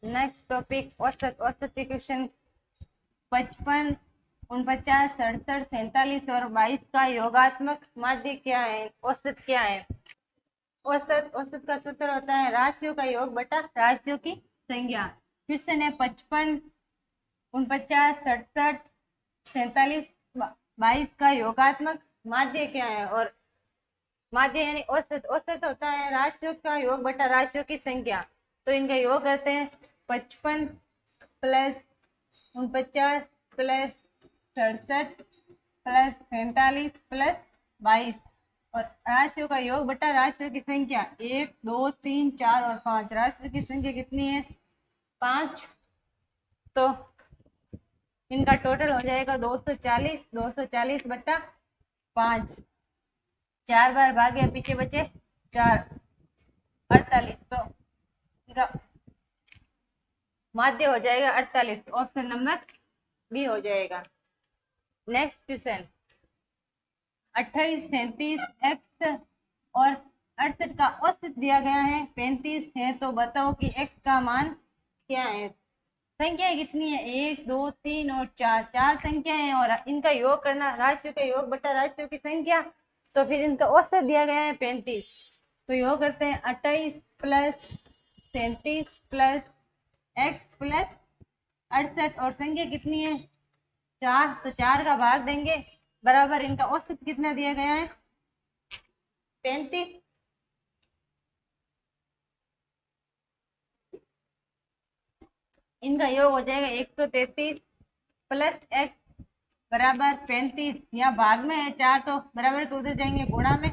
Next topic औसत। औसत के क्वेश्चन 55, 49, 67, 47 और 22 का योगात्मक माध्य क्या है, औसत क्या है। औसत औसत का सूत्र होता है राशियों का योग बटा राशियों की संख्या। क्वेश्चन है 55, 49, 67, 47, 22 का योगात्मक माध्य क्या है। और माध्य यानी औसत। औसत होता है राशियों का योग बटा राशियों की संख्या। तो इनका योग करते हैं 55 प्लस 49 प्लस 67 प्लस 47 प्लस 22 और राशियों का योग बटा राशियों की संख्या 1, 2, 3, 4 और 5। राशियों की संख्या कितनी है? 5। तो इनका टोटल हो जाएगा 240। 240 बटा 5, 4 बार भागे पीछे बचे 4, 48। तो इनका माध्य हो जाएगा 48। ऑप्शन नंबर बी हो जाएगा। नेक्स्ट क्वेश्चन 28, 37 एक्स और 68 का औसत दिया गया है 35 है। तो बताओ कि एक्स का मान क्या है। संख्या कितनी है? 1, 2, 3 और 4। 4 संख्या है और इनका योग करना राशियों का योग बटा राशियों की संख्या। तो फिर इनका औसत दिया गया है 35। तो योग करते हैं 28 प्लस 37 प्लस एक्स प्लस 68 और संख्या कितनी है? 4। तो 4 का भाग देंगे बराबर इनका औसत कितना दिया गया है? 35। इनका योग हो जाएगा 133 प्लस एक्स बराबर 35। यहाँ भाग में है 4 तो बराबर के उधर जाएंगे गुणा में।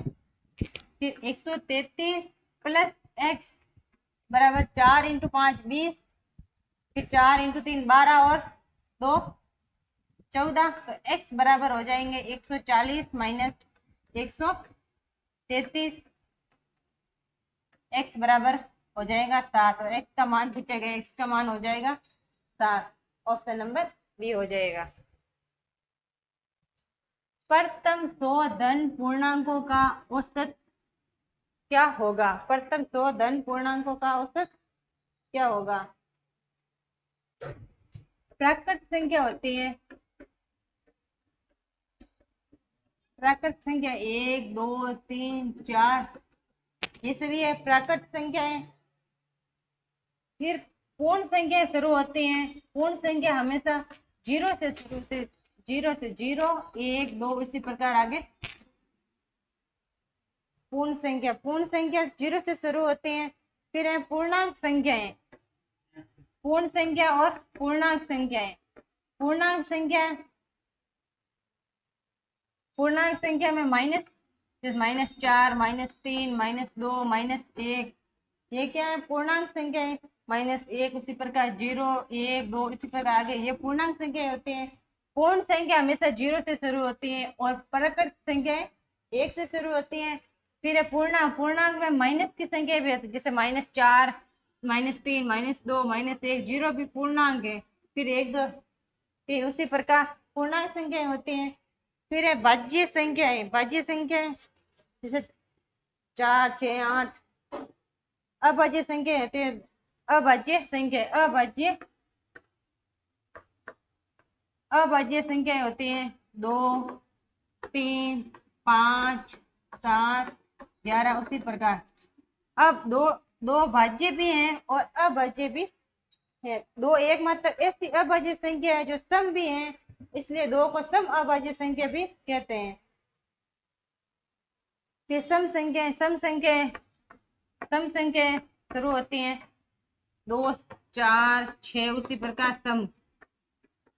फिर 133 प्लस एक्स बराबर 4 इंटू 5 20, फिर 4 इंटू 3 12 और 2 14। तो x बराबर हो जाएंगे 140 माइनस 133। x बराबर हो जाएगा 7 और x का मान पूछा गया, x का मान हो जाएगा 7। ऑप्शन नंबर बी हो जाएगा। प्रथम 100 धन पूर्णांकों का औसत क्या होगा? प्रथम 100 धन पूर्णांकों का औसत क्या होगा? प्राकृत संख्या होती है, प्राकृत संख्या 1, 2, 3, 4 ये सभी है प्राकृत संख्या है। फिर पूर्ण संख्या शुरू होती हैं। पूर्ण संख्या हमेशा 0 से शुरू होती है। 0 से 0, 1, 2 इसी प्रकार आगे पूर्ण संख्या 0 से शुरू होते हैं। फिर है पूर्णांक संख्याएं। पूर्ण संख्या और पूर्णांक संख्याएं। पूर्णांक संख्या, पूर्णांक संख्या में माइनस, -4, -3, -2, -1 ये क्या है? पूर्णांक संख्या है। -1 उसी प्रकार 0, 1, 2 इसी प्रकार आगे ये पूर्णांक संख्या होती है। पूर्ण संख्या हमेशा 0 से शुरू होती है और प्राकृत संख्या 1 से शुरू होती है। फिर है पूर्णांक। पूर्णांक में माइनस की संख्या भी होती है, जैसे -4, -3, -2, -1 जीरो भी पूर्णांक है। फिर 1, 2, 3 उसी प्रकार पूर्णांक संख्याएं होती हैं। फिर है भाज्य संख्याएं। भाज्य संख्याएं जैसे 4, 6, 8 अभाज्य संख्या होती है। अभाज्य संख्या, अभाज्य संख्याएं होती है 2, 3, 5, 7, 11 उसी प्रकार। अब दो दो भाज्य भी हैं और अभाज्य भी है। दो एकमात्र ऐसी अभाज्य संख्या है जो सम भी है, इसलिए दो को सम अभाज्य संख्या भी कहते हैं। फिर सम संख्याएं शुरू होती हैं 2, 4, 6 उसी प्रकार सम।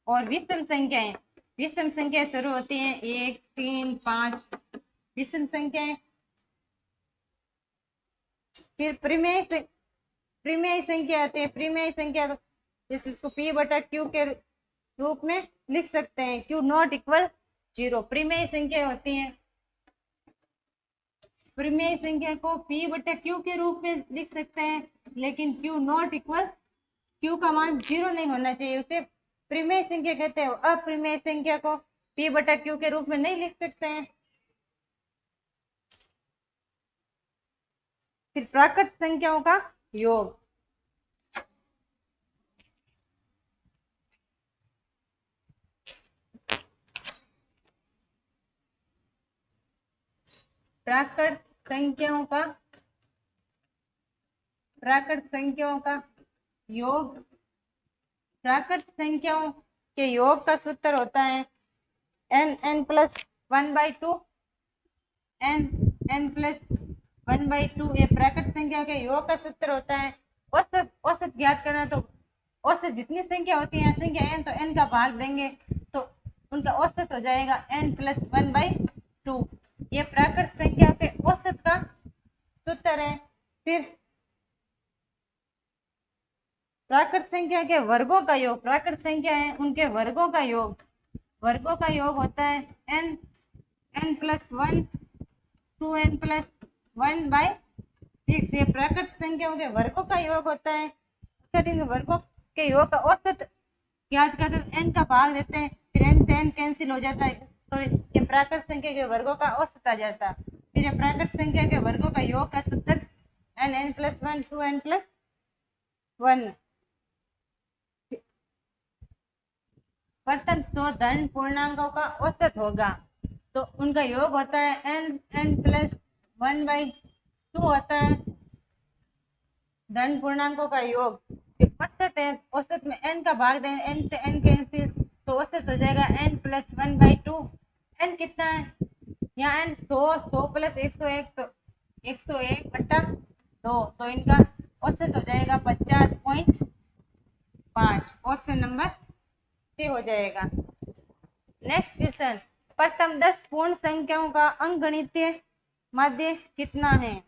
और विषम संख्याएं शुरू होती हैं 1, 3, 5 विषम संख्याएं। फिर प्रीमेय संख्या आती है। प्रीमेय संख्या जैसे इसको p बटा q के रूप में लिख सकते हैं, q नॉट इक्वल 0 प्रीमेय संख्या होती है। प्रीमेय संख्या को p बटा q के रूप में लिख सकते हैं, लेकिन q नॉट इक्वल, q का मान 0 नहीं होना चाहिए, उसे प्रीमेय संख्या कहते हैं। अप्रीमेय संख्या को p बटा q के रूप में नहीं लिख सकते हैं। फिर प्राकृत संख्याओं का योग। प्राकृत संख्याओं का योग। प्राकृत संख्याओं के योग का सूत्र होता है n+1/2। n+1/2 ये प्राकृत संख्याओं के योग का सूत्र होता है। औसत ज्ञात करना, तो औसत जितनी संख्या होती है संख्या n, तो n का भाग देंगे तो उनका औसत हो जाएगा n+1/2। ये प्राकृत संख्या के औसत का सूत्र है। फिर प्राकृत संख्या के वर्गों का योग, प्राकृत संख्या है उनके वर्गों का योग होता है n+1 2n+1/6। ये प्राकृत संख्याओं के वर्गों का योग होता है। अगर इन वर्गों के योग का औसत ज्ञात करते तो n का भाग देते हैं, फिर n से n कैंसिल हो जाता है, तो ये प्राकृत संख्या के वर्गों का औसत आ जाता है। फिर ये प्राकृत संख्या के वर्गों का योग का सूत्र n+1 2n+1। प्रथम 100 धन पूर्णांकों का औसत होगा, तो उनका योग होता है n+1/2 होता है धन पूर्णांकों का योग। औसत है, औसत में n का भाग दें, n से n कैंसिल, तो औसत हो जाएगा n+1/2। n कितना है यहाँ, n 100 प्लस 101, तो 101/2, तो इनका औसत हो जाएगा 50.5। ऑप्शन नंबर सी हो जाएगा। नेक्स्ट क्वेश्चन, प्रथम 10 पूर्ण संख्याओं का अंकगणितीय माध्य कितना है?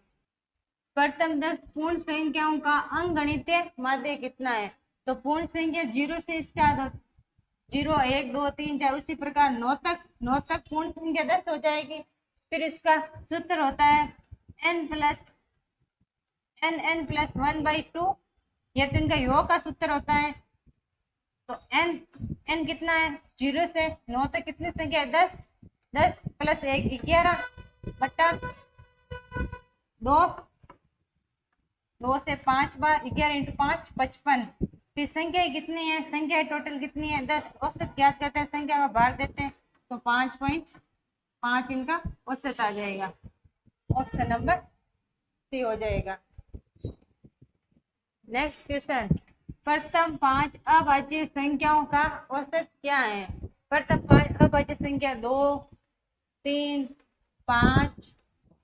प्रथम 10 पूर्ण संख्याओं का अंकगणितीय माध्य कितना है? तो पूर्ण संख्या 0 से स्टार्ट हो, 0 1 2 3 4 उसी प्रकार 9 तक पूर्ण संख्या 10 हो जाएगी। फिर इसका सूत्र होता है n+1/2। यह तो इनका योग का सूत्र होता है। तो n कितना है 0 से 9 तक कितनी संख्या है 10 + 1 11/2 2 से 5 बार 11 × 5 55। फिर संख्या कितनी है, संख्या टोटल कितनी है 10। औसत ज्ञात करते हैं, संख्या का भाग देते हैं, तो 5.5 इनका औसत आ जाएगा। ऑप्शन नंबर सी हो जाएगा। नेक्स्ट क्वेश्चन, प्रथम 5 अभाज्य संख्याओं का औसत क्या है? प्रथम 5 अभाज्य संख्या 2 3 5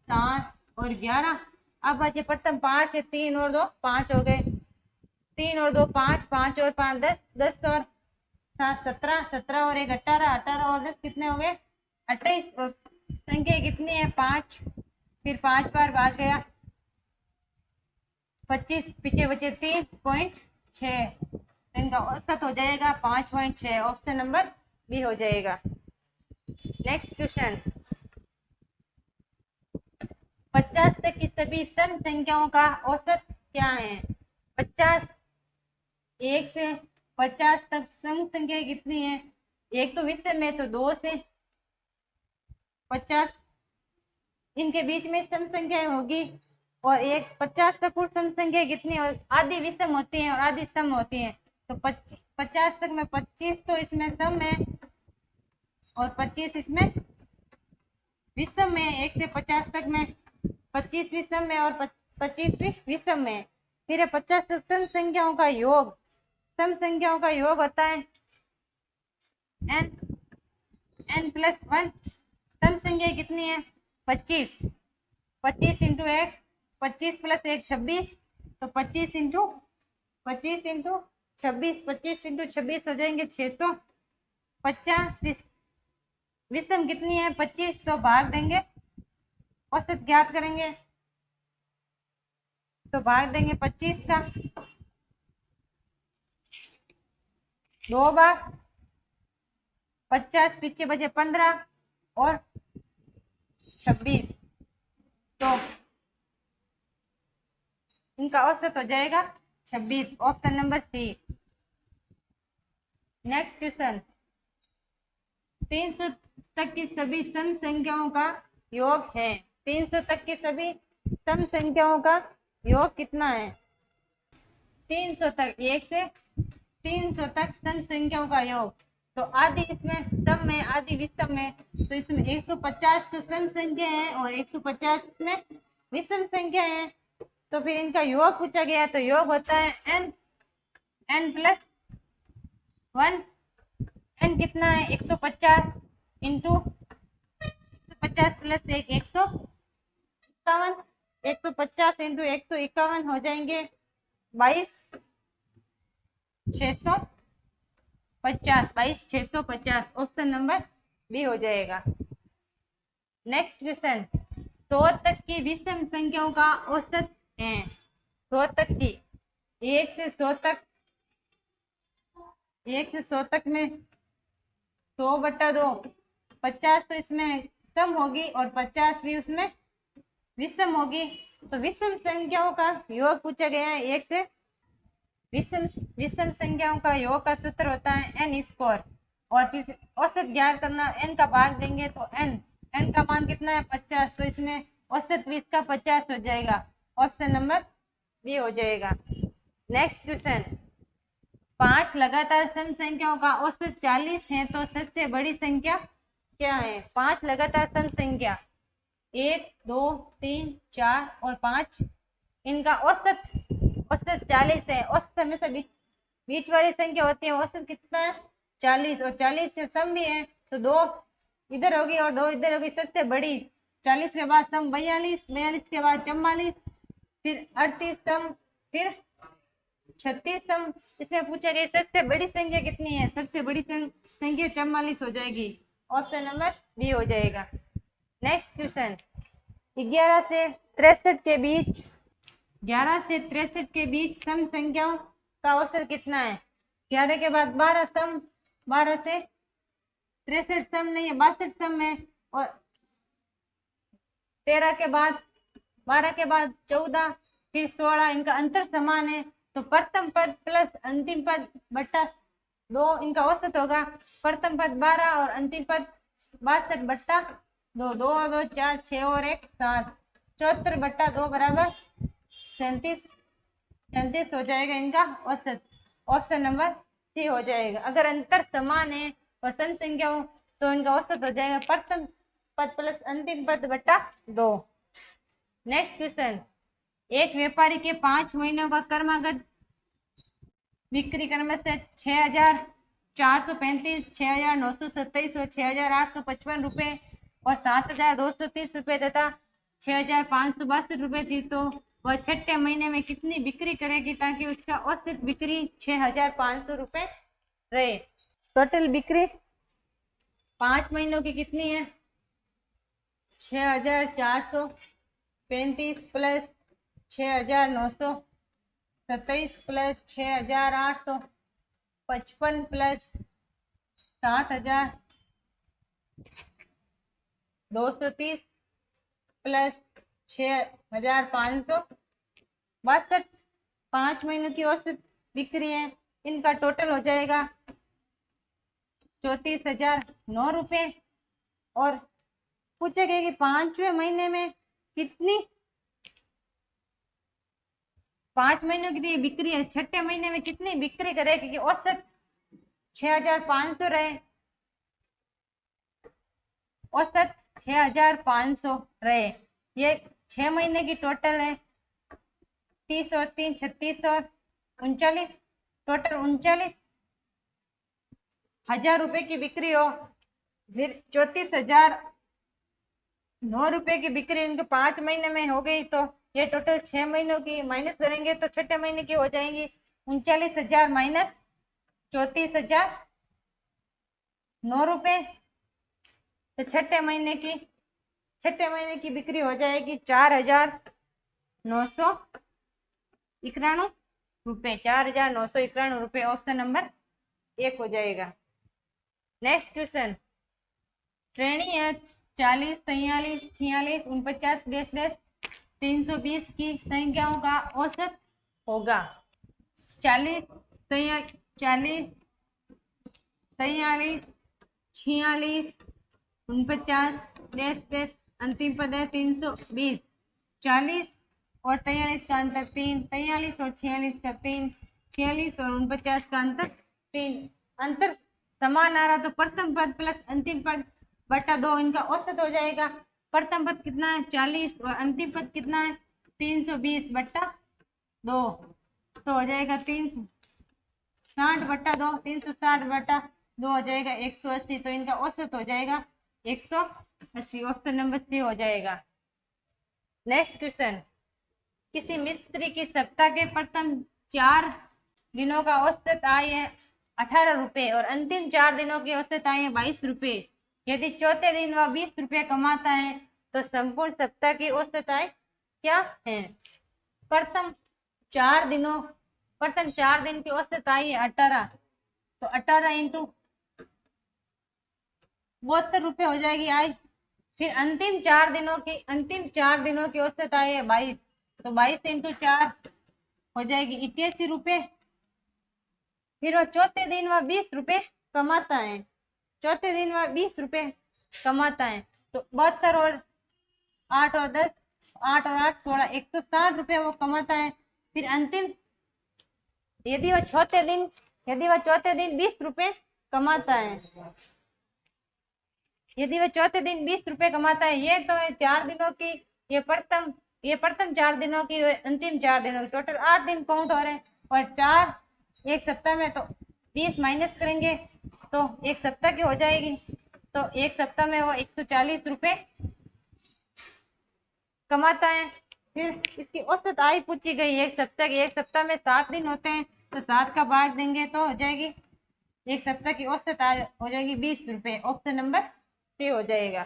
7 और 11 अभाज्य। प्रथम 5 है, 3 और 2 5 हो गए, 3 और 2 5, 5 और 5 10, 10 और 7 17, 17 और 1 18, 18 और 10 कितने हो गए 28। और संख्या कितनी है 5, फिर 5 बार भाग गया 25, पीछे बचे 3.6, इनका औसत हो जाएगा 5.6। ऑप्शन नंबर बी हो जाएगा। नेक्स्ट क्वेश्चन, 50 तक की सभी सम संख्याओं का औसत क्या है? 50 1 से 50 तक सम संख्या कितनी है? एक तो विषम है, तो 2 से 50 इनके बीच में सम संख्या होगी। और एक 50 तक कुल सम संख्या कितनी है? आधी विषम होती है और आधी सम होती है। तो 50 तक में 25 तो इसमें सम है और 25 इसमें विषम है। 1 से 50 तक में 25 विषम है और 25 भी विषम है। फिर 50 तक सम संख्याओं का योग, सम संख्याओं का योग होता है n+1। सम संख्या कितनी है 25, 25 × 1 25 + 1 26, तो 25 × 26 25 × 26 हो जाएंगे 650। विषम कितनी है 25, तो भाग देंगे, औसत ज्ञात करेंगे, तो भाग देंगे 25 का 2 बार, 50 पीछे बचे 15 और 26, तो इनका औसत हो जाएगा 26। Option number C. Next question, 300 तक की सभी सम संख्याओं का योग है। 300 तक की सभी सम संख्याओं का योग कितना है? 300 तक, 1 से 300 तक सम संख्याओं का योग तो आदि इसमें सम में, आदि विषम में, तो इसमें 150 तो सम संख्या है और 150 में विषम संख्या है। तो फिर इनका योग पूछा गया, तो योग होता है n प्लस 1। n कितना है 150 इंटू 150 प्लस 1 151। 150 इंटू 151 हो जाएंगे 22,650। 22,650 ऑप्शन नंबर बी हो जाएगा। नेक्स्ट क्वेश्चन, 100 तक की विषम संख्याओं का औसत है। 100 तक की, 1 से 100 तक, 1 से 100 तक में 100 बटा 2, 50 तो इसमें सम होगी और 50 भी उसमें विषम होगी। तो विषम संख्याओं का योग पूछा गया है। 1 से विषम संख्याओं का योग का सूत्र होता है n स्क्वायर, और फिर औसत ज्ञात करना, n का भाग देंगे तो n का मान कितना है 50, तो इसमें औसत भी इसका 50 हो जाएगा। ऑप्शन नंबर बी हो जाएगा। नेक्स्ट क्वेश्चन, 5 लगातार सम संख्याओं का औसत 40 है तो सबसे बड़ी संख्या क्या है। 5 लगातार सम संख्या 1 2 3 4 और 5, इनका औसत 40 है। औसत हमेशा बीच वाली संख्या होती है। औसत कितना है 40, और 40 से सम भी है, तो 2 इधर होगी और 2 इधर होगी। सबसे बड़ी 40 के बाद सम 42, 42 के बाद 44, फिर 38 सम, फिर 36 सम। इसमें पूछा गया सबसे बड़ी संख्या कितनी है। सबसे बड़ी संख्या 44 हो जाएगी। ऑप्शन नंबर बी हो जाएगा। नेक्स्ट क्वेश्चन, 11 से 63 के बीच, 11 से 63 के बीच सम संख्याओं का औसत कितना है। 11 के बाद 12 सम, 12 से 63 सम नहीं है, 62 सम है, और 13 के बाद 12 के बाद 14, फिर 16, इनका अंतर समान है। तो प्रथम पद प्लस अंतिम पद बट्टा 2 इनका औसत होगा। प्रथम पद 12 और अंतिम पद 62 बट्टा 2, 2 और 2 4, 6 और 1 7, 74 बट्टा 2 बराबर 37 हो जाएगा इनका औसत। ऑप्शन नंबर सी हो जाएगा। अगर अंतर समान है और सम संख्या हो तो इनका औसत हो जाएगा प्रथम पद प्लस अंतिम पद बट्टा 2। नेक्स्ट क्वेश्चन, एक व्यापारी के 5 महीनों का क्रमागत बिक्री क्रम से 6,435, 6,927 और 6,855 रुपए और 7,230 रुपए तथा 6,562 रुपए थी, तो वह छठे महीने में कितनी बिक्री करेगी ताकि उसका औसत बिक्री 6,500 रुपए रहे। टोटल बिक्री 5 महीनों की कितनी है 6,435 प्लस 6,927 प्लस 6,855 प्लस 7,230 प्लस 6,562, 5 महीनों की औसत बिक्री है। इनका टोटल हो जाएगा 34,009 रुपये। और पूछा गया कि 5वें महीने में कितनी, 5 महीनों की बिक्री है, छठे महीने में कितनी बिक्री करेगी कि औसत 6,500 रहे। औसत 6,500 रहे। ये 6 महीने की टोटल है। 30 और 3 36 और 39, टोटल 39,000 रुपए की बिक्री हो, फिर 34,009 रुपए की बिक्री इनके 5 महीने में हो गई, तो ये टोटल 6 महीनों की माइनस करेंगे तो छठे महीने की हो जाएंगी 39,000 माइनस 34,009 रुपए। तो छठे महीने की बिक्री हो जाएगी 4,991 रुपए, 4,991 रुपए। ऑप्शन नंबर 1 हो जाएगा। नेक्स्ट क्वेश्चन, श्रेणी है 40 43 46 49 डैश डैश 320 की संख्याओं का औसत होगा। 40 43 46 49 डैश डैश अंतिम पद है 320। 40 और 43 का अंतर 3, 43 और 46 का 3, 46 और 49 का अंतर 3, अंतर समान आ रहा तो प्रथम पद प्लस अंतिम पद बटा 2 इनका औसत हो जाएगा। प्रथम पद कितना है 40 और अंतिम पद कितना है 320 बटा 2, तो हो जाएगा 360 बटा 2, 360 बटा 2 हो जाएगा 180, तो इनका औसत हो जाएगा 180। ऑप्शन नंबर सी हो जाएगा। नेक्स्ट क्वेश्चन, किसी मिस्त्री की सप्ताह के प्रथम 4 दिनों का औसत आय है 18 रुपए और अंतिम 4 दिनों की औसत आय है 22 रुपए। यदि चौथे दिन वह 20 रुपए कमाता है तो संपूर्ण सप्ताह की औसत आय क्या है? प्रथम 4 दिन की औसत आय है 18, तो 18 इंटू 72 रुपए हो जाएगी आय। फिर अंतिम 4 दिनों की औसत आय है 22, तो 22 इंटू 4 हो जाएगी 81 रुपए। फिर वो चौथे दिन वह 20 रुपए कमाता है, तो 72 और 8 और 10, 8 और 8 16, 160 रुपए वो कमाता है। फिर अंतिम यदि वह चौथे दिन 20 रुपए कमाता है, ये तो है 4 दिनों की, ये प्रथम 4 दिनों की, अंतिम 4 दिनों की, टोटल 8 दिन काउंट हो रहे हैं। और 4 एक सप्ताह में, तो 20 माइनस करेंगे तो एक सप्ताह की हो जाएगी, तो एक सप्ताह में वो 140 रुपए कमाता है। फिर इसकी औसत आय पूछी गई है एक सप्ताह की, एक सप्ताह में 7 दिन होते हैं, तो 7 का भाग देंगे तो हो जाएगी एक सप्ताह की औसत आय हो जाएगी 20 रुपए। ऑप्शन नंबर सी हो जाएगा।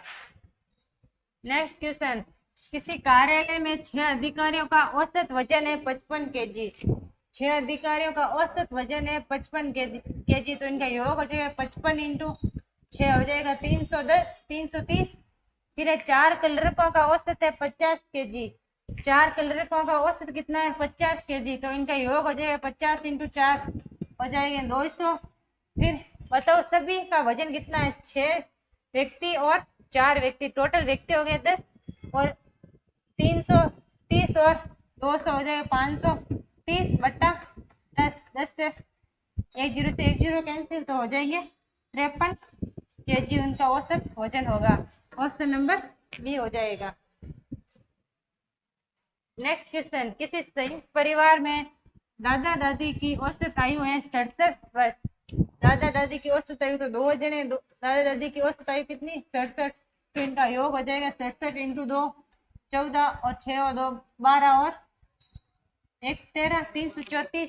नेक्स्ट क्वेश्चन, किसी कार्यालय में 6 अधिकारियों का औसत वजन है 55 केजी। 6 अधिकारियों का औसत वजन है 55 केजी, तो इनका योग हो जाएगा 55 इंटू 6 हो जाएगा 330। फिर 4 क्लर्कों का औसत है 50 केजी। 4 क्लर्कों का औसत कितना है 50 केजी, तो इनका योग हो जाएगा 50 इंटू 4 हो जाएगा 200। फिर बताओ सभी का वजन कितना है 6 व्यक्ति और 4 व्यक्ति, टोटल व्यक्ति हो गए 10 और 330 और 200 हो जाएगा 530 बट्टा 10, 10 से 10 से 10 कैंसिल, तो हो जाएंगे 53 केजी उनका औसत वजन होगा। ऑप्शन नंबर बी हो जाएगा। नेक्स्ट क्वेश्चन, किसी संयुक्त परिवार में दादा दादी की औसत आयु है 67 वर्ष। दादा दादी की औसत आयु तो 2 जने, दादा दादी की औसत आयु कितनी 67, तो इनका योग हो जाएगा 67 इंटू 2 14 और 6 और 2 12 और 1 13, 334।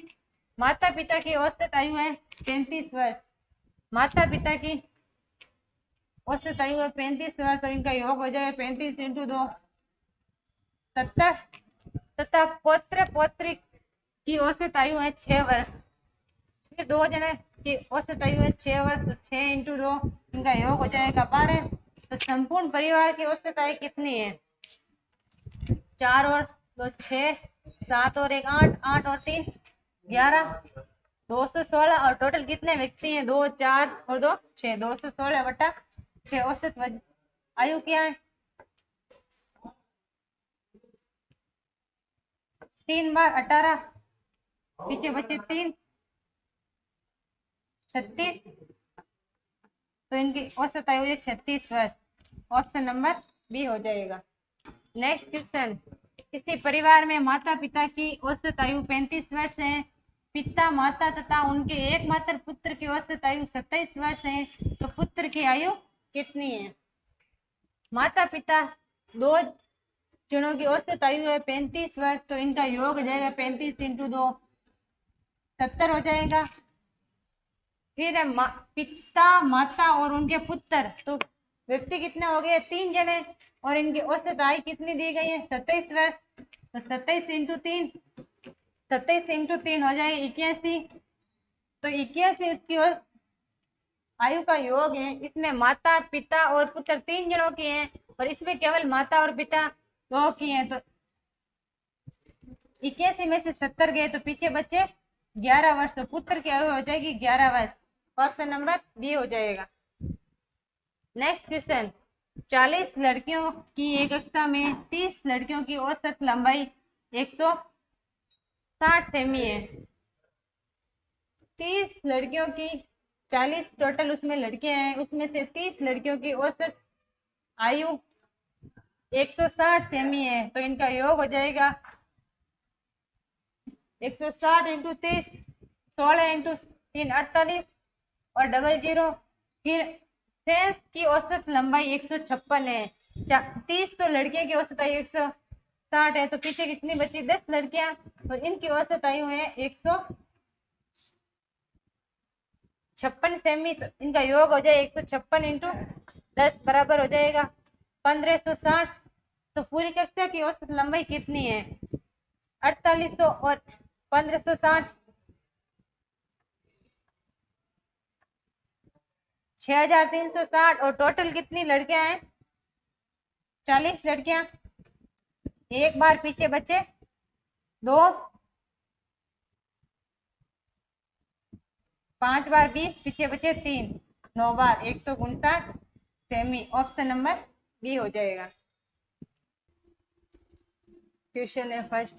माता पिता की औसत आयु है 35 वर्ष। माता पिता की औसत आयु है 35 वर्ष, तो इनका योग हो जाएगा 35 इंटू 2 70 तथा पौत्र पौत्री की औसत आयु है 6 वर्ष। फिर 2 जने की औसत आयु है 6 वर्ष, तो 6 इंटू 2 इनका योग हो जाएगा 12। तो संपूर्ण परिवार की औसत आयु कितनी है 4 और 2 6, 7 और 1 8, 8 और 3 11, 216 और टोटल कितने व्यक्ति हैं 2 4 और 2 6, 216 बटा 6 औसत आयु क्या है 3 बार 18, पीछे बचे 3 36, तो इनकी औसत आयु 36 वर्ष। ऑप्शन नंबर बी हो जाएगा। नेक्स्ट क्वेश्चन, किसी परिवार में माता पिता की औसत आयु 35 वर्ष है। पिता माता तथा उनके एकमात्र पुत्र की औसत आयु 27 वर्ष है, तो पुत्र की आयु कितनी है? माता पिता 2 जनों की औसत आयु है 35 वर्ष, तो इनका योग हो जाएगा 35 इंटू 2 70 हो जाएगा। फिर पिता माता और उनके पुत्र, तो व्यक्ति कितने हो गए 3 जने, और इनकी औसत आयु कितनी दी गई है 27 वर्ष, तो 27 इंटू 3 हो जाएगी 81, तो 81 उसकी आयु का योग है। इसमें माता पिता और पुत्र 3 जनों की हैं, और इसमें केवल माता और पिता 2 की हैं, तो 81 में से 70 गए तो पीछे बचे 11 वर्ष, तो पुत्र की आयु हो जाएगी 11 वर्ष। ऑप्शन नंबर बी हो जाएगा। नेक्स्ट क्वेश्चन, 40 लड़कियों की एक कक्षा में 30 लड़कियों की औसत लंबाई 160 सेमी है। 30 लड़कियों की 40 टोटल उसमें लड़कियां हैं, उसमें से 30 लड़कियों की औसत आयु 160 सेमी है, तो इनका योग हो जाएगा 160 इंटू 30, 16 इंटू 3 48 और डबल जीरो। फिर भैंस की औसत लंबाई 156 है। 30 तो लड़कियों की औसत आयु 160 है, तो पीछे कितनी बची? 10 लड़कियां, और इनकी औसत आयु है 156 सेमी, तो इनका योग हो जाए 156 इंटू 10 बराबर हो जाएगा 1560। तो पूरी कक्षा की औसत लंबाई कितनी है? 4800 और 1560 6360। और टोटल कितनी लड़कियां हैं? 40 लड़कियां। एक बार पीछे बचे 2, 5 बार 20, पीछे बचे 3, 9 बार 159 सेमी। ऑप्शन नंबर बी हो जाएगा। क्वेश्चन है फर्स्ट,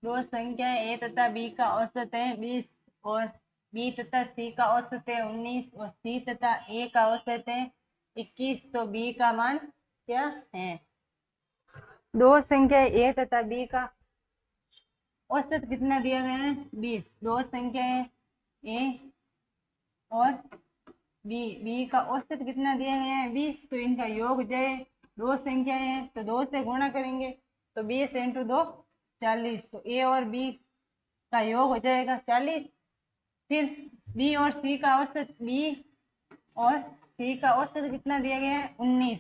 दो संख्याएं ए तथा बी का औसत है 20 और बी तथा सी का औसत है 19 और सी तथा ए का औसत है 21, तो बी का मान क्या है? दो संख्या ए तथा बी का औसत कितना दिया गया है? 20। दो संख्याएं ए और बी का औसत कितना दिया गया है? 20। तो इनका योग जाए, दो संख्याएं हैं तो 2 से गुणा करेंगे, तो 20 इंटू 2 40, तो ए और बी का योग हो जाएगा 40। फिर बी और सी का औसत, बी और सी का औसत कितना दिया गया है? 19,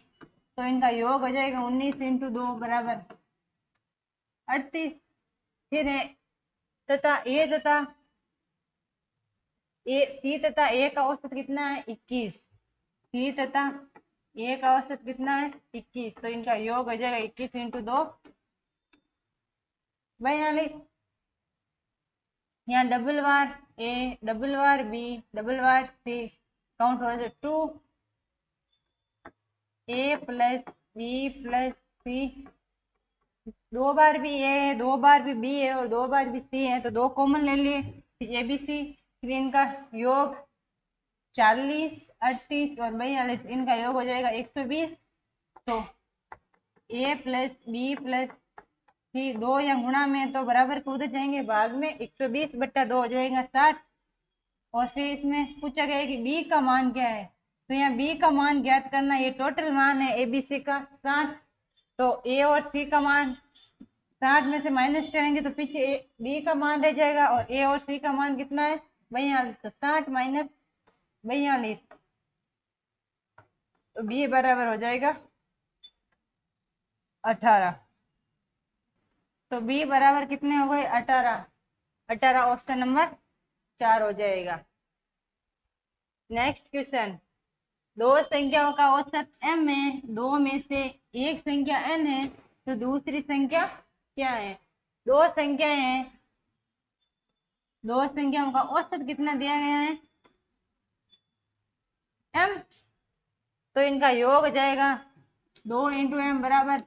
तो इनका योग हो जाएगा 19 इंटू 2 बराबर 38। फिर है तथा ए तथा सी तथा ए का औसत कितना है? 21। सी तथा ए का औसत कितना है? 21, तो इनका योग हो जाएगा 21 इंटू 2 42। यहाँ डबल बार ए, डबल बार बी, डबल बार सी काउंट हो जाए 2 ए प्लस बी प्लस सी। 2 बार भी ए है, 2 बार भी बी है और 2 बार भी सी है, तो 2 कॉमन ले लिए, फिर ए बी सी। फिर इनका योग 40, 38 और 42, इनका योग हो जाएगा 120। तो ए प्लस बी प्लस सी, 2 या गुणा में तो बराबर को उधर जाएंगे, भाग में 120 बट्टा 2 हो जाएगा 60। और फिर इसमें पूछा गया है कि बी का मान क्या है, तो यहाँ बी का मान ज्ञात करना। ये टोटल मान है ए बी सी का 60, तो ए और सी का मान 60 में से माइनस करेंगे तो पीछे बी का मान रह जाएगा, और ए और सी का मान कितना है? 42। तो 60 माइनस 42, तो बी बराबर हो जाएगा 18। तो बी बराबर कितने हो गए? 18। 18 ऑप्शन नंबर 4 हो जाएगा। नेक्स्ट क्वेश्चन, दो संख्याओं का औसत m है, दो में से एक संख्या n है, तो दूसरी संख्या क्या है? दो संख्याएं हैं, दो संख्याओं का औसत कितना दिया गया है? m, तो इनका योग हो जाएगा 2 इंटू एम बराबर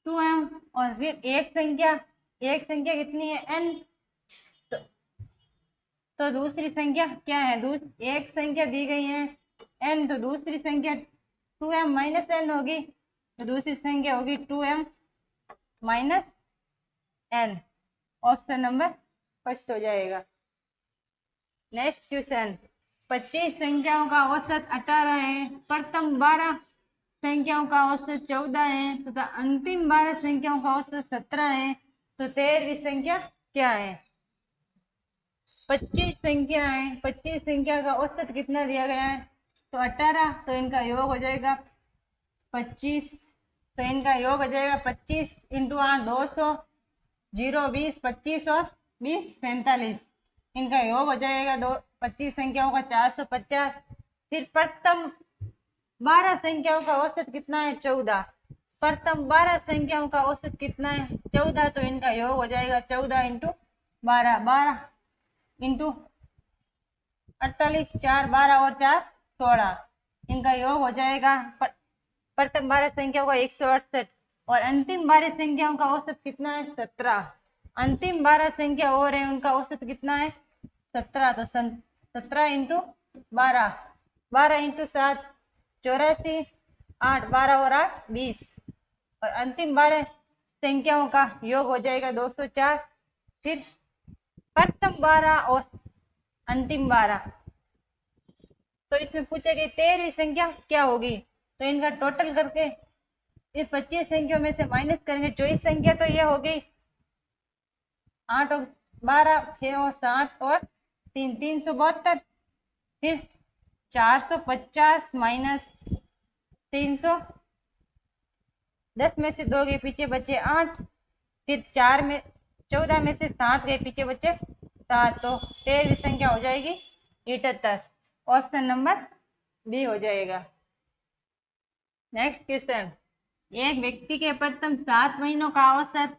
2m। और फिर एक संख्या कितनी है? n, तो दूसरी संख्या क्या है? एक संख्या दी गई है n, तो दूसरी संख्या 2m माइनस n होगी, तो दूसरी संख्या होगी 2m minus n। Option number first हो जाएगा। नेक्स्ट क्वेश्चन, 25 संख्याओं का औसत 18 है, प्रथम 12 संख्याओं का औसत 14 है तथा अंतिम 12 संख्याओं का औसत 17 है, तो 13वीं संख्या क्या है? 25 संख्या है, 25 संख्या का औसत कितना दिया गया है? तो 18, तो इनका योग हो जाएगा 25, तो इनका योग हो जाएगा 25 इंटू 8 200, 0 20 25 और 20 45, इनका योग हो जाएगा 25 संख्याओं का 450। फिर प्रथम 12 संख्याओं का औसत कितना है? 14। प्रथम 12 संख्याओं का औसत कितना है? 14, तो इनका योग हो जाएगा 14 इंटू 12, 12 इंटू 48, 4 12 और 4 16, इनका योग हो जाएगा प्रथम 12 संख्याओं का 168 और अंतिम 12 संख्याओं का औसत कितना है? 17। अंतिम 12 संख्या और है, उनका औसत कितना है? 17, तो 17 इंटू 12, 12 इंटू 7 84, 8, 12 और 8 20, और अंतिम 12 संख्याओं का योग हो जाएगा 204। फिर प्रथम 12 और अंतिम 12, तो इसमें पूछा गया 13वीं संख्या क्या होगी, तो इनका टोटल करके इस 25 संख्याओं में से माइनस करेंगे 24 संख्या, तो ये होगी 8 और 12, 6 और 7 और 3, 372। फिर 450 माइनस 300, 10 में से 2 गए पीछे बचे 8, फिर 14 में से 7 गए पीछे बचे 7, तो 13वीं संख्या हो जाएगी 78। ऑप्शन नंबर बी हो जाएगा। नेक्स्ट क्वेश्चन, एक व्यक्ति के प्रथम 7 महीनों का औसत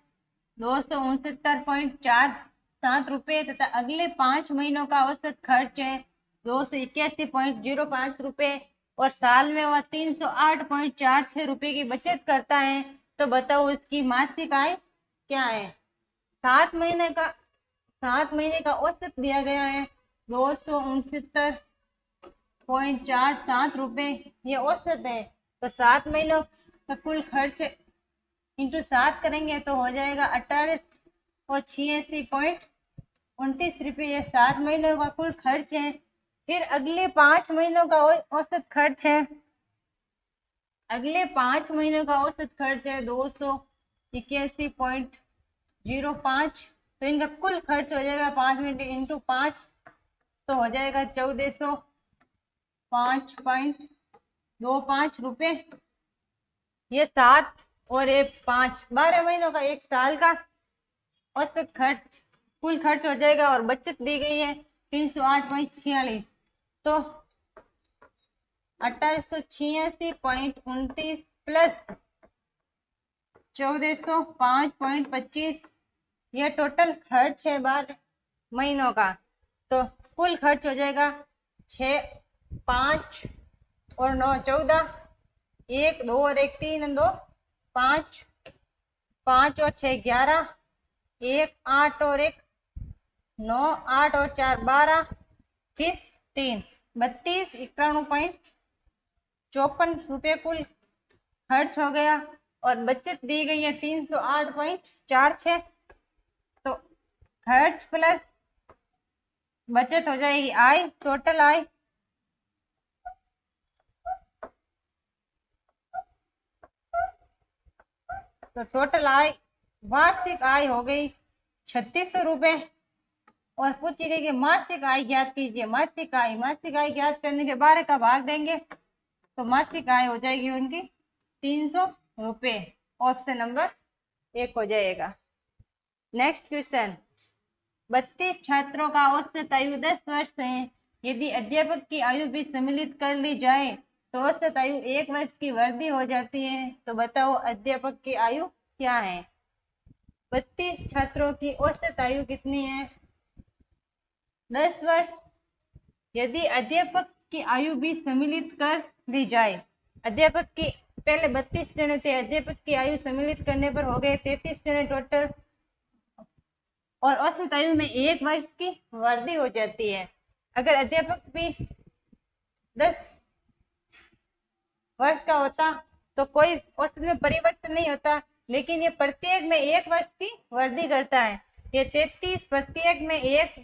269.47 रुपये तथा अगले 5 महीनों का औसत खर्च है 281.05 रुपये और साल में वह 308.46 रुपये की बचत करता है, तो बताओ उसकी मासिक आय क्या है। 7 महीने का औसत दिया गया है 269.47 रुपये, ये औसत है। तो 7 महीनों का कुल खर्च इंटू 7 करेंगे तो हो जाएगा 88.86 रुपये, ये 7 महीनों का कुल खर्च है। फिर अगले 5 महीनों का औसत खर्च है, अगले 5 महीनों का औसत खर्च है 281.05, तो इनका कुल खर्च हो जाएगा 5 मिनट इंटू 5, तो हो जाएगा 1405.25 रुपये। ये 7 और ये 5, 12 महीनों का एक साल का औसत खर्च कुल खर्च हो जाएगा, और बचत दी गई है 308.46, तो 1886.29 प्लस 1405.25, यह टोटल खर्च है 12 महीनों का। तो कुल खर्च हो जाएगा 6, 5 और 9 14, 1 2 और 1 3 2 5, 5 और 6 11, 1 8 और 1 9, 8 और 4 12, फिर 3 32, 91.54 रुपये कुल खर्च हो गया, और बचत दी गई है 308.46, तो खर्च प्लस बचत हो जाएगी आय, टोटल आय तो टोटल आय वार्षिक आय हो गई 3600 रुपये। और पूछी गई कि मासिक आय ज्ञात कीजिए। मासिक आय ज्ञात करने के 12 का भाग देंगे तो मासिक आय हो जाएगी उनकी 300 रुपये। ऑप्शन नंबर 1 हो जाएगा। नेक्स्ट क्वेश्चन, 32 छात्रों का औसत आयु 10 वर्ष है। यदि अध्यापक की आयु भी सम्मिलित कर ली जाए तो औसत आयु 1 वर्ष की वृद्धि हो जाती है, तो बताओ अध्यापक की आयु क्या है। 32 छात्रों की औसत आयु कितनी है, 10 वर्ष। यदि अध्यापक की आयु भी सम्मिलित कर ली जाए, अध्यापक की पहले 32 जने थे, अध्यापक की आयु सम्मिलित करने पर हो गए 33 जने टोटल, और औसत आयु में 1 वर्ष की वृद्धि हो जाती है। अगर अध्यापक भी 10 वर्ष का होता तो कोई औसत में परिवर्तन नहीं होता, लेकिन ये प्रत्येक में 1 वर्ष की वृद्धि करता है। ये 33 प्रत्येक में 1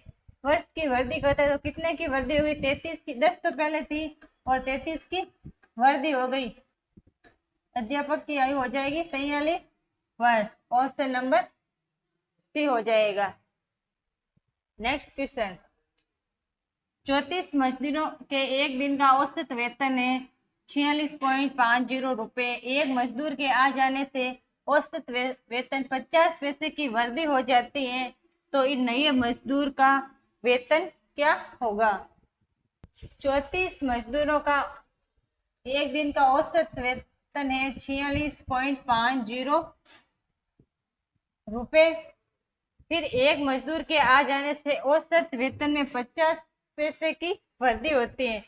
वर्ष की वृद्धि करता है, तो कितने की वृद्धि हुई, 33 की। 10 तो पहले थी और 33 की वृद्धि हो गई। अध्यापक की आयु हो जाएगी 43 वर्ष। ऑप्शन नंबर सी हो जाएगा। नेक्स्ट क्वेश्चन, 34 मजदूरों के एक दिन का औसत वेतन है 46.50 रुपये। एक मजदूर के आ जाने से औसत वेतन 50 पैसे की वृद्धि हो जाती है, तो इन नए मजदूर का वेतन क्या होगा। 34 मजदूरों का एक दिन का औसत वेतन है 46.50 रुपये। फिर एक मजदूर के आ जाने से औसत वेतन में 50 पैसे की वृद्धि होती है,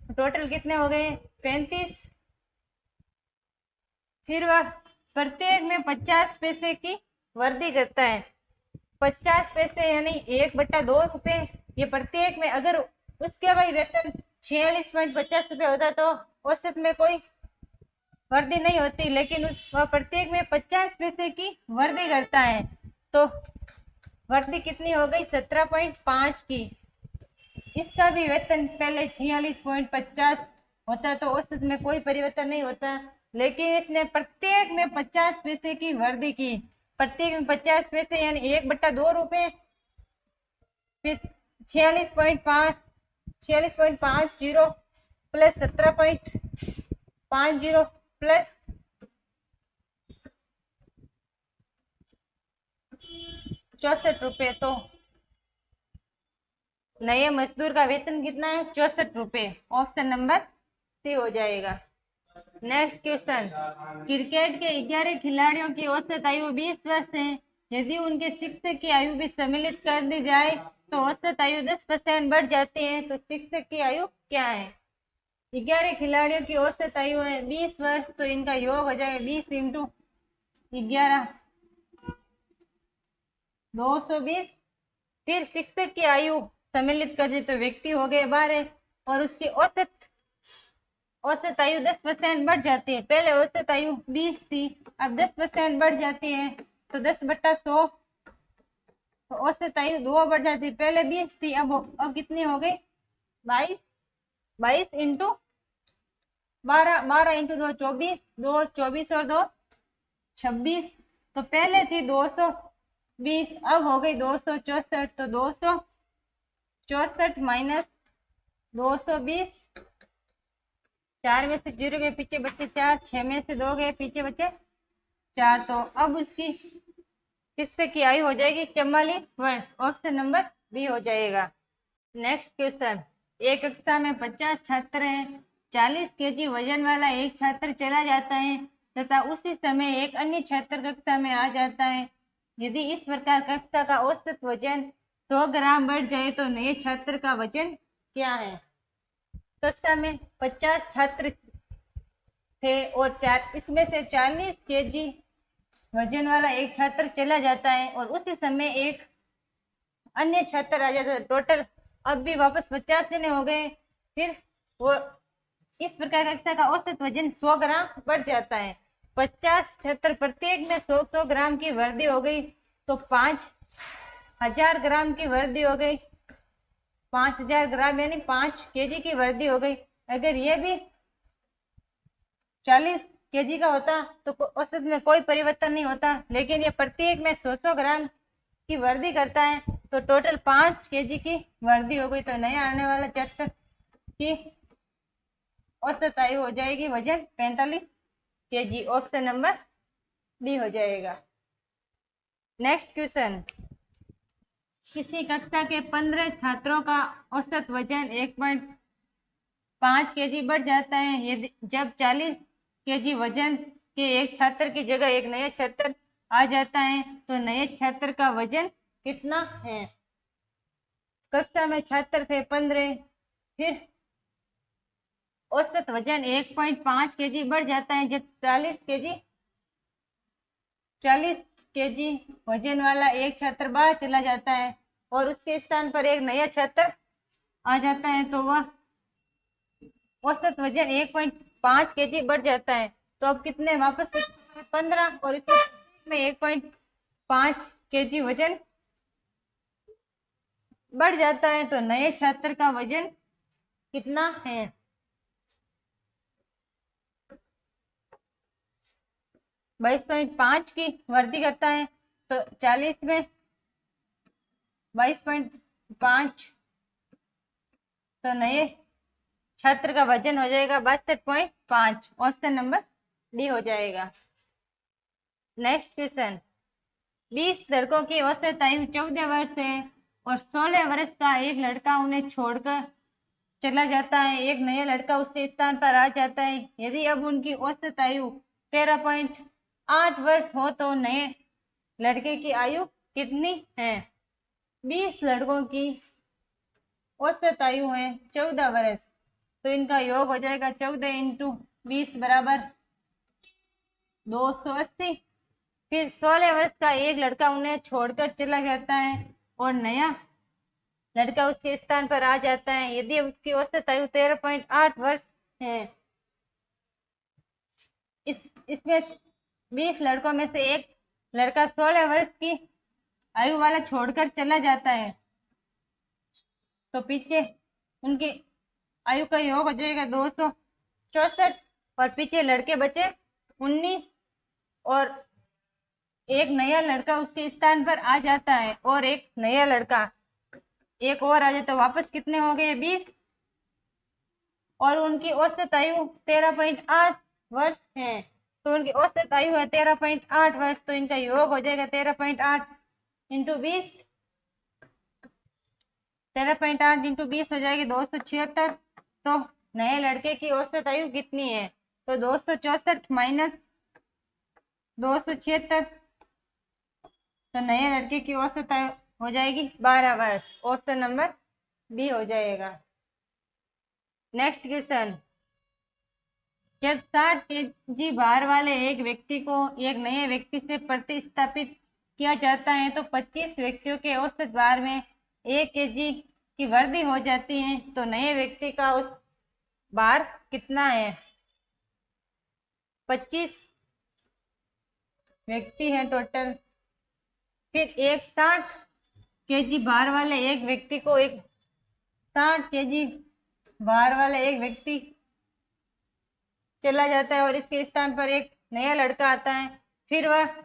टोटल कितने हो गए 35। फिर वह प्रत्येक में 50 पैसे की वृद्धि करता है। 50 पैसे यानी 1/2 रुपये, ये प्रत्येक में अगर उसके भाई वेतन 46.50 रुपये होता तो औसत में कोई वृद्धि नहीं होती, लेकिन वह प्रत्येक में 50 पैसे की वृद्धि करता है, तो वृद्धि कितनी हो गई 17.5 की। इसका भी वेतन पहले 46.50 होता तो औसत में कोई परिवर्तन नहीं होता, लेकिन इसने प्रत्येक में 50 पैसे की वृद्धि की। प्रत्येक में 50 पैसे यानी 1/2 रुपये, फिर 46.50 प्लस 17.50 प्लस 64 रुपये, तो नए मजदूर का वेतन कितना है 64 रुपये। ऑप्शन नंबर सी हो जाएगा। नेक्स्ट क्वेश्चन, क्रिकेट के 11 खिलाड़ियों की औसत आयु 20 वर्ष है। यदि उनके शिक्षक की आयु भी सम्मिलित कर दी जाए तो औसत आयु 10% बढ़ जाती है, तो शिक्षक की आयु क्या है? 11 खिलाड़ियों की औसत आयु है 20 वर्ष, तो इनका योग हो जाएगा 20 इंटू 11 220। फिर शिक्षक की आयु सम्मिलित कर दे तो व्यक्ति हो गए 12 और उसकी औसत आयु 10% बढ़ जाती है। पहले औसत आयु 20 थी, अब 10% बढ़ जाती है, तो 10/100, तो औसत आयु 2 बढ़ जाती है। पहले 20 थी, अब कितनी हो गई 22, 22 इंटू 12, 12 इंटू 2 24, 2 24 और 2 26, तो पहले थी 220, अब हो गई 264, तो 264 माइनस 220, 4 में से 0 के पीछे बचे 4, 6 में से 2 गए पीछे बचे 4, तो अब उसकी शिक्षक की आयु हो जाएगी 44 वर्ष। ऑप्शन नंबर बी हो जाएगा। नेक्स्ट क्वेश्चन, एक कक्षा में 50 छात्र हैं, 40 केजी वजन वाला एक छात्र चला जाता है तथा उसी समय एक अन्य छात्र कक्षा में आ जाता है। यदि इस प्रकार कक्षा का औसत वजन 100 ग्राम बढ़ जाए तो नए छात्र का वजन क्या है? कक्षा में 50 छात्र थे और इसमें से 40 केजी वजन वाला एक छात्र चला जाता है और उसी समय एक अन्य छात्र आ जाता है। टोटल अब भी वापस 50 जने हो गए। फिर वो इस प्रकार कक्षा का औसत वजन 100 ग्राम बढ़ जाता है। 50 छात्र प्रत्येक में 100 ग्राम की वृद्धि हो गई, तो 5000 ग्राम की वृद्धि हो गई। 5000 ग्राम यानी 5 केजी की वृद्धि हो गई। अगर ये भी 40 केजी का होता तो औसत में कोई परिवर्तन नहीं होता, लेकिन ये प्रत्येक में 100 ग्राम की वृद्धि करता है, तो टोटल 5 केजी की वृद्धि हो गई। तो नया आने वाला छात्र की औसत आयु हो जाएगी वजन 45 केजी। ऑप्शन नंबर डी हो जाएगा। नेक्स्ट क्वेश्चन, किसी कक्षा के 15 छात्रों का औसत वजन 1.5 केजी बढ़ जाता है। यदि जब 40 केजी वजन के एक छात्र की जगह एक नया छात्र आ जाता है तो नए छात्र का वजन कितना है? कक्षा में छात्र थे 15, फिर औसत वजन 1.5 केजी बढ़ जाता है जब 40 केजी वजन वाला एक छात्र बाहर चला जाता है और उसके स्थान पर एक नया छात्र आ जाता है, तो वह औसत वजन 1.5 केजी बढ़ जाता है। तो अब कितने वापस 15 और इसमें 1.5 केजी वजन बढ़ जाता है, तो नए छात्र का वजन कितना है? 22.5 की वृद्धि करता है, तो 40 में 22.5, तो नए छात्र का वजन हो जाएगा 62.5। ऑप्शन नंबर डी हो जाएगा। नेक्स्ट क्वेश्चन, 20 लड़कों की औसत आयु 14 वर्ष है और 16 वर्ष का एक लड़का उन्हें छोड़कर चला जाता है। एक नया लड़का उसके स्थान पर आ जाता है। यदि अब उनकी औसत आयु 13.8 वर्ष हो तो नए लड़के की आयु कितनी है? 20 लड़कों की औसत आयु है 14 वर्ष, तो इनका योग हो जाएगा 14 इंटू 20 बराबर 280। फिर 16 वर्ष का एक लड़का उन्हें छोड़कर चला जाता है और नया लड़का उसके स्थान पर आ जाता है। यदि उसकी औसत आयु 13.8 वर्ष है, इसमें 20 लड़कों में से एक लड़का 16 वर्ष की आयु वाला छोड़कर चला जाता है, तो पीछे उनकी आयु का योग हो जाएगा 264, और पीछे लड़के बचे 19, और एक नया लड़का उसके स्थान पर आ जाता है, और एक नया लड़का एक और आ जाए तो वापस कितने हो गए 20, और उनकी औसत आयु 13.8 वर्ष है। तो उनकी औसत आयु है 13.8 वर्ष, तो इनका योग हो जाएगा 13.8 इंटू 20, 13.8 इंटू 20 हो जाएगी 276। तो नए लड़के की औसत आयु कितनी है? तो 264 माइनस 276, तो नए लड़के की औसत आयु हो जाएगी 12 वर्ष। ऑप्शन नंबर बी हो जाएगा। नेक्स्ट क्वेश्चन, जब 60 kg भार वाले एक व्यक्ति को एक नए व्यक्ति से प्रतिस्थापित किया जाता है तो 25 व्यक्तियों के औसत भार में 1 kg की वृद्धि हो जाती है, तो नए व्यक्ति का उस भार कितना है? 25 व्यक्ति है टोटल। फिर एक 60 kg भार वाले एक व्यक्ति को 60 kg भार वाला एक व्यक्ति चला जाता है और इसके स्थान पर एक नया लड़का आता है। फिर वह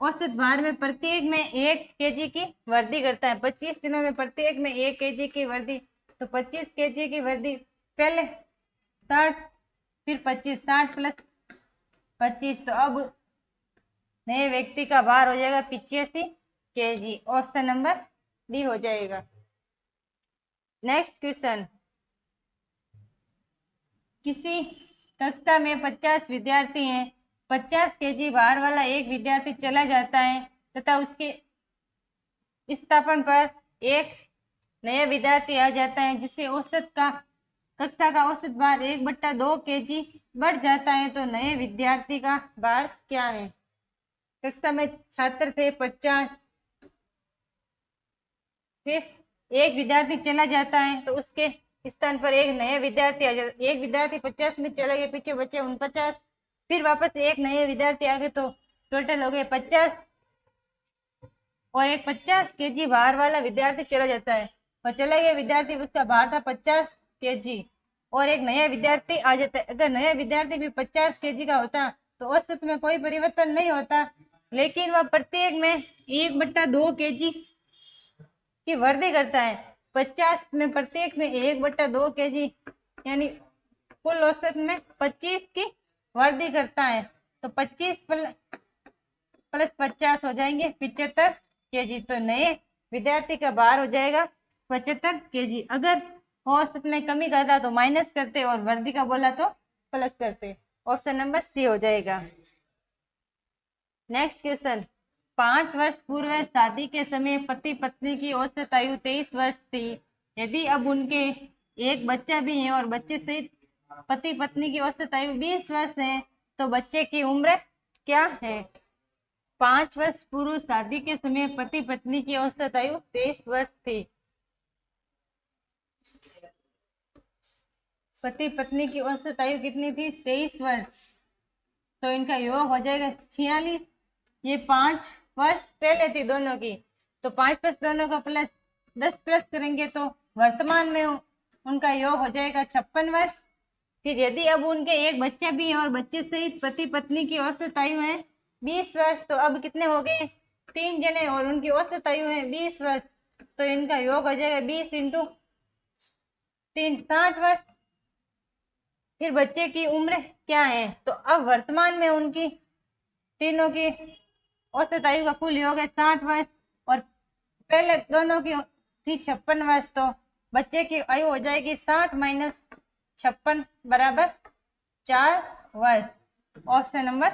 औसत भार में प्रत्येक में 1 kg की वृद्धि करता है। 25 दिनों में प्रत्येक में 1 kg की वृद्धि, तो 25 kg की वृद्धि, पहले 60 फिर 25, 60 प्लस 25, तो अब नए व्यक्ति का भार हो जाएगा 85 kg। ऑप्शन नंबर डी हो जाएगा। नेक्स्ट क्वेश्चन, किसी कक्षा में 50 विद्यार्थी हैं, 50 kg भार वाला एक विद्यार्थी चला जाता है तथा उसके स्थापन पर एक नया विद्यार्थी आ जाता है, जिससे कक्षा का औसत भार 1/2 kg बढ़ जाता है, तो नए विद्यार्थी का भार क्या है? कक्षा में छात्र थे 50, फिर एक विद्यार्थी चला जाता है तो उसके स्थान पर एक नया विद्यार्थी आ जाता है। एक विद्यार्थी 50 में चला गया, पीछे बचे 49, फिर वापस एक नए विद्यार्थी आ गए, तो टोटल हो गए 50, और एक 50 kg भार वाला विद्यार्थी चला जाता है और चला गया विद्यार्थी, उसका भार था 50 kg, और एक नया विद्यार्थी आ जाता है। अगर नया विद्यार्थी भी 50 kg का होता तो औसत में कोई परिवर्तन नहीं होता, लेकिन वह प्रत्येक में 1/2 kg की वृद्धि करता है। 50 में प्रत्येक में 1/2 kg, यानी कुल औसत में 25 की वृद्धि करता है, तो 25 प्लस 50 हो जाएंगे 75 kg। तो नए विद्यार्थी का भार हो जाएगा 75 kg। अगर औसत में कमी करता तो माइनस करते और वृद्धि का बोला तो प्लस करते। ऑप्शन नंबर सी हो जाएगा। नेक्स्ट क्वेश्चन, 5 वर्ष पूर्व शादी के समय पति पत्नी की औसत आयु 23 वर्ष थी। यदि अब उनके एक बच्चा भी है और बच्चे सहित पति पत्नी की औसत आयु 20 वर्ष है, तो बच्चे की उम्र क्या है? 5 वर्ष पूर्व शादी के समय पति पत्नी की औसत आयु 23 वर्ष थी। पति पत्नी की औसत आयु कितनी थी? 23 वर्ष। तो इनका योग हो जाएगा 46। ये 5 वर्ष पहले थी दोनों की, तो 5 प्लस दोनों का प्लस 10 प्लस करेंगे तो वर्तमान में उनका योग हो जाएगा 56 वर्ष। फिर यदि अब उनके एक बच्चा भी है और बच्चे सहित पति पत्नी की औसत आयु है 20 वर्ष, तो अब कितने हो गए? 3 जने और उनकी औसत आयु है 20 वर्ष, तो इनका योग हो जाएगा 20 इंटू 3, 60 वर्ष। फिर बच्चे की उम्र क्या है? तो अब वर्तमान में उनकी तीनों की औसत आयु का कुल योग है 60 वर्ष, और पहले दोनों की थी 56 वर्ष, तो बच्चे की आयु हो जाएगी 60 माइनस 56 बराबर 4 वर्ष। ऑप्शन नंबर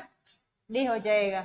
डी हो जाएगा।